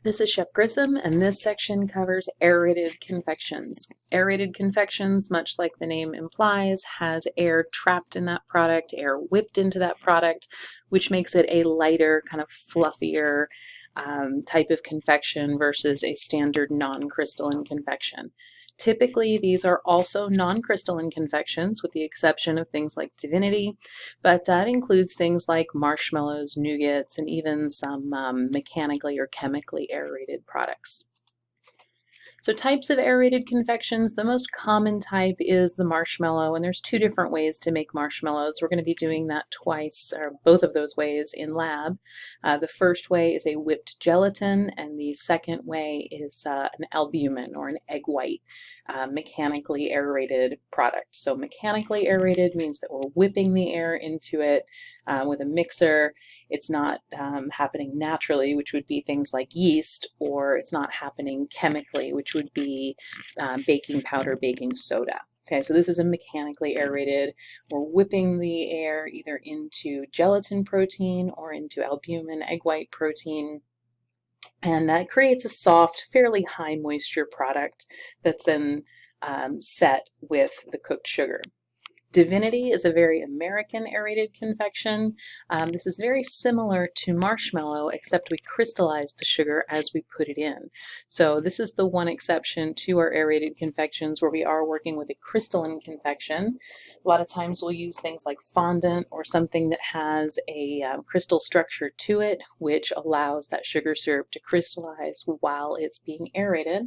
This is Chef Grissom, and this section covers aerated confections. Aerated confections, much like the name implies, has air trapped in that product, air whipped into that product, which makes it a lighter, kind of fluffier type of confection versus a standard non-crystalline confection. Typically, these are also non-crystalline confections, with the exception of things like Divinity, but that includes things like marshmallows, nougats, and even some mechanically or chemically aerated products. So types of aerated confections, the most common type is the marshmallow, and there's two different ways to make marshmallows. We're going to be doing that twice, or both of those ways in lab. The first way is a whipped gelatin, and the second way is an albumin or an egg white mechanically aerated product. So mechanically aerated means that we're whipping the air into it with a mixer. It's not happening naturally, which would be things like yeast, or it's not happening chemically, which would be baking powder, baking soda. Okay, so this is a mechanically aerated. We're whipping the air either into gelatin protein or into albumin egg white protein, and that creates a soft, fairly high moisture product that's then set with the cooked sugar. Divinity is a very American aerated confection. This is very similar to marshmallow, except we crystallize the sugar as we put it in. So this is the one exception to our aerated confections where we are working with a crystalline confection. A lot of times we'll use things like fondant or something that has a crystal structure to it, which allows that sugar syrup to crystallize while it's being aerated.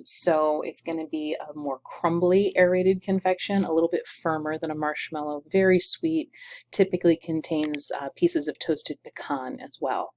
So it's going to be a more crumbly aerated confection, a little bit firmer than a marshmallow, very sweet, typically contains pieces of toasted pecan as well.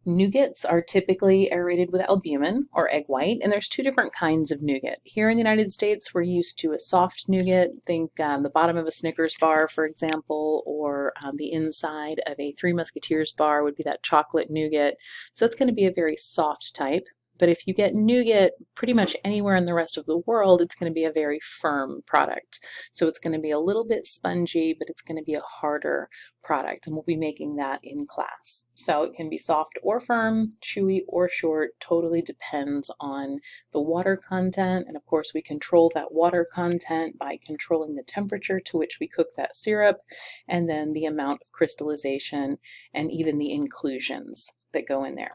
Nougats are typically aerated with albumin or egg white, and there's two different kinds of nougat. Here in the United States, we're used to a soft nougat. Think the bottom of a Snickers bar, for example, or the inside of a Three Musketeers bar would be that chocolate nougat. So it's going to be a very soft type. But if you get nougat pretty much anywhere in the rest of the world, it's going to be a very firm product. So it's going to be a little bit spongy, but it's going to be a harder product, and we'll be making that in class. So it can be soft or firm, chewy or short, totally depends on the water content. And of course, we control that water content by controlling the temperature to which we cook that syrup, and then the amount of crystallization and even the inclusions that go in there.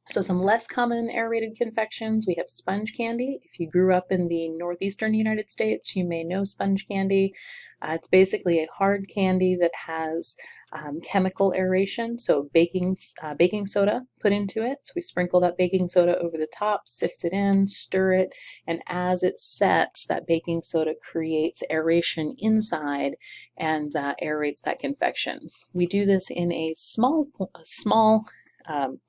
So some less common aerated confections, we have sponge candy. If you grew up in the northeastern United States, you may know sponge candy. It's basically a hard candy that has chemical aeration, so baking soda put into it. So we sprinkle that baking soda over the top, sift it in, stir it, and as it sets, that baking soda creates aeration inside and aerates that confection. We do this in a small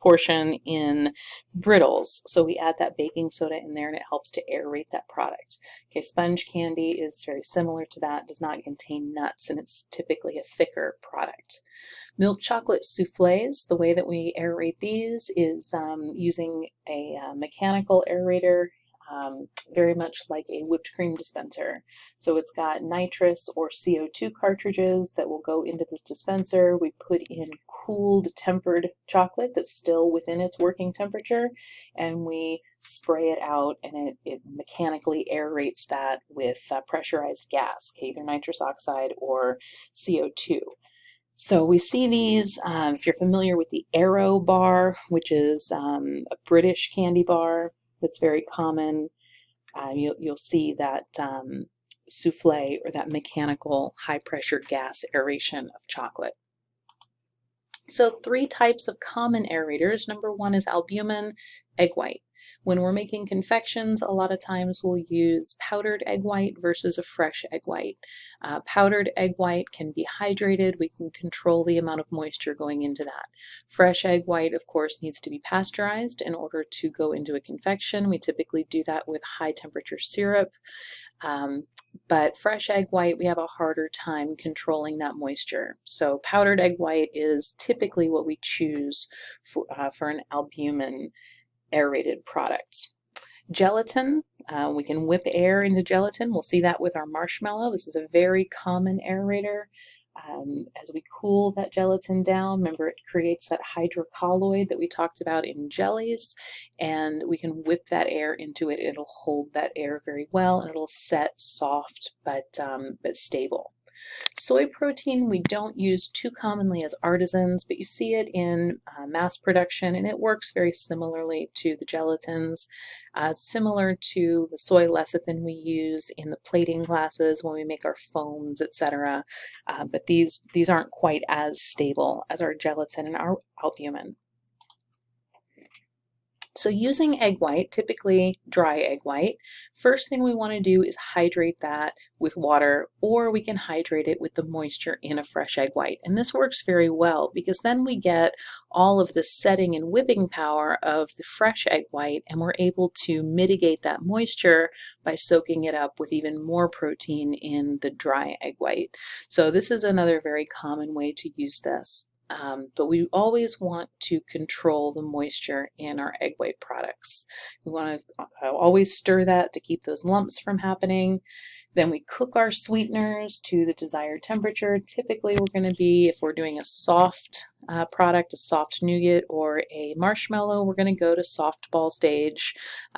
portion in brittles. So we add that baking soda in there and it helps to aerate that product. Okay, sponge candy is very similar to that, does not contain nuts, and it's typically a thicker product. Milk chocolate souffles, the way that we aerate these is using a mechanical aerator, very much like a whipped cream dispenser. So it's got nitrous or CO2 cartridges that will go into this dispenser. We put in cooled, tempered chocolate that's still within its working temperature, and we spray it out, and it mechanically aerates that with pressurized gas, either nitrous oxide or CO2. So we see these, if you're familiar with the Aero bar, which is a British candy bar that's very common, you'll see that souffle or that mechanical high pressure gas aeration of chocolate. So three types of common aerators. Number one is albumin, egg white. When we're making confections, a lot of times we'll use powdered egg white versus a fresh egg white. Powdered egg white can be hydrated. We can control the amount of moisture going into that. Fresh egg white, of course, needs to be pasteurized in order to go into a confection. We typically do that with high temperature syrup. But fresh egg white, we have a harder time controlling that moisture. So powdered egg white is typically what we choose for an albumin aerated products. Gelatin, we can whip air into gelatin. We'll see that with our marshmallow. This is a very common aerator. As we cool that gelatin down, remember it creates that hydrocolloid that we talked about in jellies, and we can whip that air into it. It'll hold that air very well, and it'll set soft but stable. Soy protein we don't use too commonly as artisans, but you see it in mass production, and it works very similarly to the gelatins, similar to the soy lecithin we use in the plating glasses when we make our foams, etc. But these aren't quite as stable as our gelatin and our albumin. So using egg white, typically dry egg white, first thing we want to do is hydrate that with water, or we can hydrate it with the moisture in a fresh egg white. And this works very well because then we get all of the setting and whipping power of the fresh egg white, and we're able to mitigate that moisture by soaking it up with even more protein in the dry egg white. So this is another very common way to use this. But we always want to control the moisture in our egg white products. We want to always stir that to keep those lumps from happening. Then we cook our sweeteners to the desired temperature. Typically we're going to be, if we're doing a soft product, a soft nougat or a marshmallow, we're going to go to softball stage,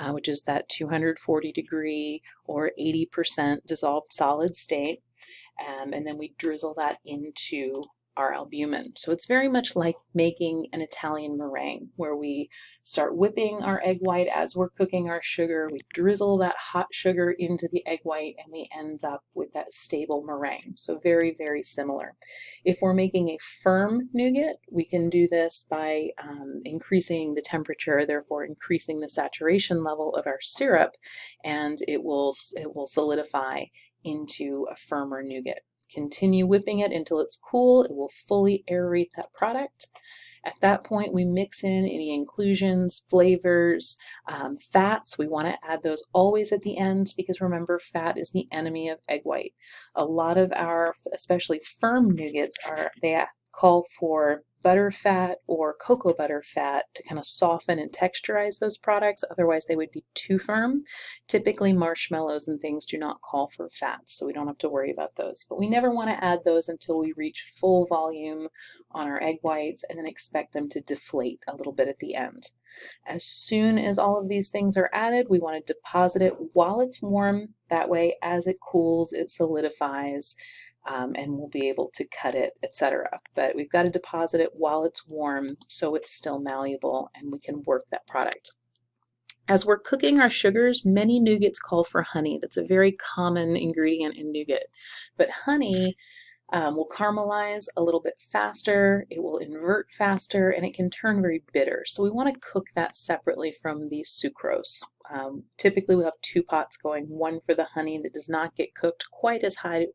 which is that 240 degree or 80% dissolved solid state. And then we drizzle that into our albumin. So it's very much like making an Italian meringue, where we start whipping our egg white as we're cooking our sugar. We drizzle that hot sugar into the egg white, and we end up with that stable meringue. So very, very similar. If we're making a firm nougat, we can do this by increasing the temperature, therefore increasing the saturation level of our syrup, and it will solidify into a firmer nougat. Continue whipping it until it's cool. It will fully aerate that product. At that point, we mix in any inclusions, flavors, fats. We want to add those always at the end because remember, fat is the enemy of egg white. A lot of our, especially firm nougats, they call for butter fat or cocoa butter fat to kind of soften and texturize those products. Otherwise, they would be too firm. Typically, marshmallows and things do not call for fats, so we don't have to worry about those. But we never want to add those until we reach full volume on our egg whites and then expect them to deflate a little bit at the end. As soon as all of these things are added, we want to deposit it while it's warm. That way, as it cools, it solidifies. And we'll be able to cut it, etc. But we've got to deposit it while it's warm so it's still malleable and we can work that product. As we're cooking our sugars, many nougats call for honey. That's a very common ingredient in nougat. But honey will caramelize a little bit faster, it will invert faster, and it can turn very bitter. So we want to cook that separately from the sucrose. Typically we'll have two pots going, one for the honey that does not get cooked quite as high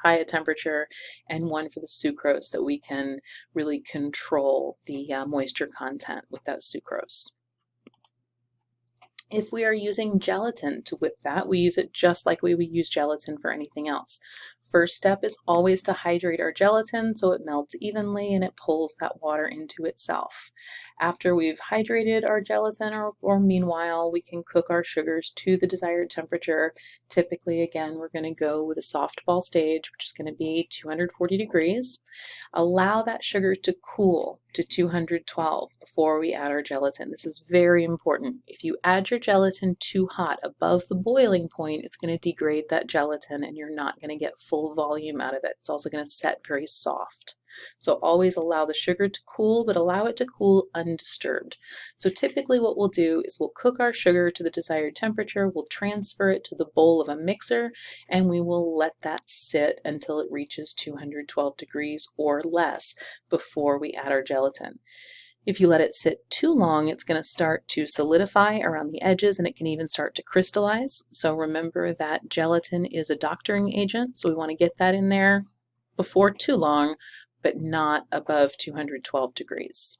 a temperature, and one for the sucrose that we can really control the moisture content with that sucrose. If we are using gelatin to whip that, we use it just like we would use gelatin for anything else. First step is always to hydrate our gelatin so it melts evenly and it pulls that water into itself. After we've hydrated our gelatin, or meanwhile, we can cook our sugars to the desired temperature. Typically, again, we're going to go with a softball stage, which is going to be 240 degrees. Allow that sugar to cool to 212 before we add our gelatin. This is very important. If you add your gelatin too hot above the boiling point, it's going to degrade that gelatin and you're not going to get full volume out of it. It's also going to set very soft. So always allow the sugar to cool, but allow it to cool undisturbed. So typically what we'll do is we'll cook our sugar to the desired temperature, we'll transfer it to the bowl of a mixer, and we will let that sit until it reaches 212 degrees or less before we add our gelatin. If you let it sit too long, it's going to start to solidify around the edges and it can even start to crystallize. So remember that gelatin is a doctoring agent, so we want to get that in there before too long, but not above 212 degrees.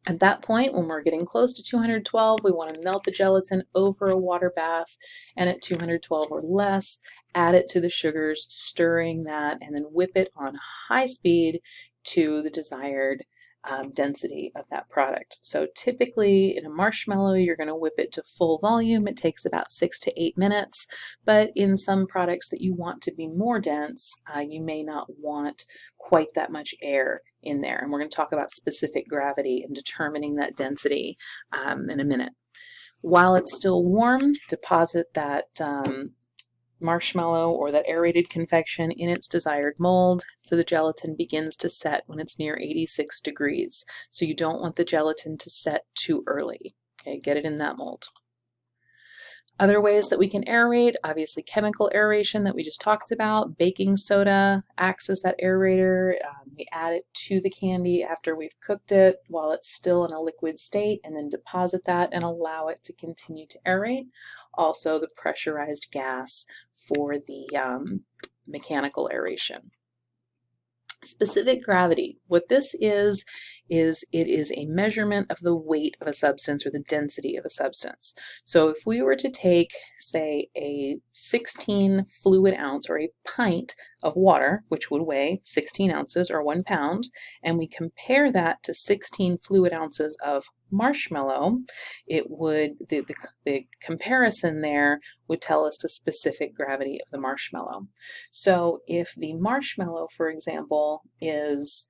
At that point, when we're getting close to 212, we want to melt the gelatin over a water bath, and at 212 or less, add it to the sugars, stirring that, and then whip it on high speed to the desired density of that product. So typically in a marshmallow, you're going to whip it to full volume. It takes about 6 to 8 minutes, but in some products that you want to be more dense, you may not want quite that much air in there. And we're going to talk about specific gravity and determining that density in a minute. While it's still warm, deposit that marshmallow or that aerated confection in its desired mold so the gelatin begins to set when it's near 86 degrees. So you don't want the gelatin to set too early. Okay, get it in that mold. Other ways that we can aerate, obviously chemical aeration that we just talked about. Baking soda acts as that aerator. We add it to the candy after we've cooked it while it's still in a liquid state, and then deposit that and allow it to continue to aerate. Also the pressurized gas for the mechanical aeration. Specific gravity. What this is it is a measurement of the weight of a substance or the density of a substance. So if we were to take, say, a 16 fluid ounce or a pint of water, which would weigh 16 ounces or 1 pound, and we compare that to 16 fluid ounces of marshmallow, it would, the comparison there would tell us the specific gravity of the marshmallow. So if the marshmallow, for example, is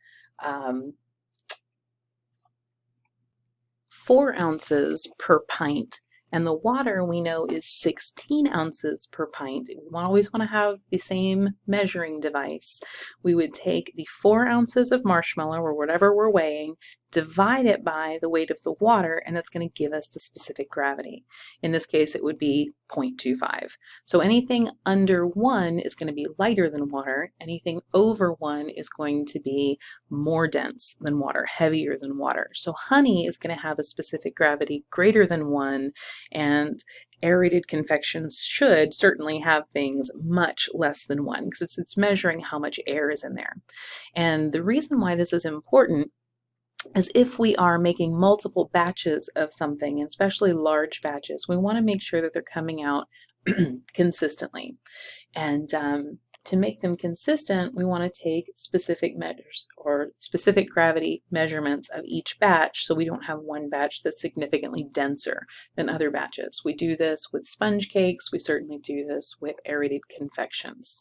4 ounces per pint, and the water we know is 16 ounces per pint, we always want to have the same measuring device. We would take the 4 ounces of marshmallow or whatever we're weighing, divide it by the weight of the water, and it's going to give us the specific gravity. In this case, it would be 0.25. So anything under 1 is going to be lighter than water. Anything over 1 is going to be more dense than water, heavier than water. So honey is going to have a specific gravity greater than 1, and aerated confections should certainly have things much less than 1 because it's measuring how much air is in there. And the reason why this is important is if we are making multiple batches of something, and especially large batches, we want to make sure that they're coming out consistently. And to make them consistent, we want to take specific measures or specific gravity measurements of each batch so we don't have one batch that's significantly denser than other batches. We do this with sponge cakes. We certainly do this with aerated confections.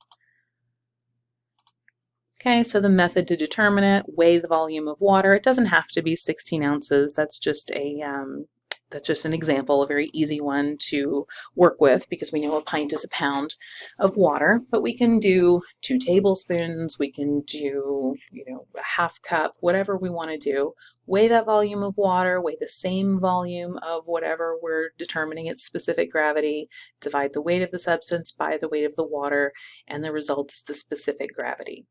Okay, so the method to determine it, weigh the volume of water. It doesn't have to be 16 ounces. That's just an example, a very easy one to work with because we know a pint is a pound of water, but we can do 2 tablespoons, we can do, a half cup, whatever we want to do. Weigh that volume of water, weigh the same volume of whatever we're determining its specific gravity, divide the weight of the substance by the weight of the water, and the result is the specific gravity.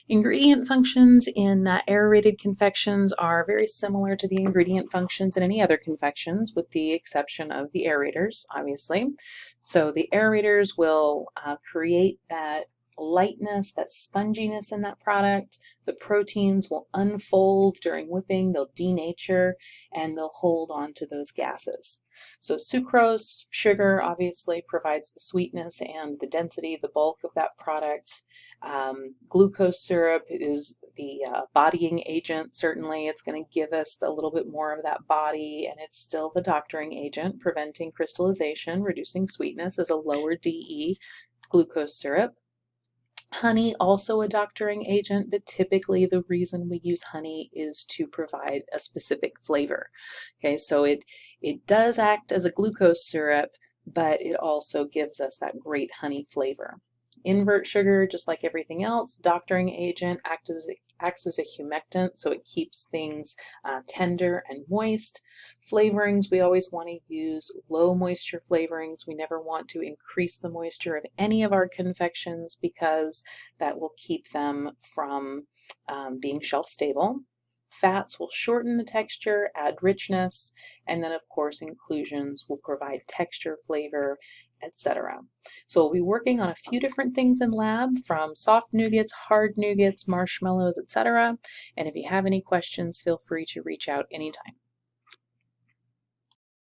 Ingredient functions in aerated confections are very similar to the ingredient functions in any other confections, with the exception of the aerators, obviously. So the aerators will create that lightness, that sponginess in that product. The proteins will unfold during whipping, they'll denature, and they'll hold on to those gases. So sucrose, sugar, obviously provides the sweetness and the density, the bulk of that product. Glucose syrup is the bodying agent. Certainly it's going to give us a little bit more of that body, and it's still the doctoring agent, preventing crystallization, reducing sweetness as a lower DE glucose syrup. Honey, also a doctoring agent, but typically the reason we use honey is to provide a specific flavor. Okay, so it does act as a glucose syrup, but it also gives us that great honey flavor. Invert sugar, just like everything else, doctoring agent, acts as a humectant, so it keeps things tender and moist. Flavorings, we always want to use low moisture flavorings. We never want to increase the moisture of any of our confections because that will keep them from being shelf stable. Fats will shorten the texture, add richness, and then of course inclusions will provide texture, flavor, etc. So we'll be working on a few different things in lab, from soft nougats, hard nougats, marshmallows, etc. And if you have any questions, feel free to reach out anytime.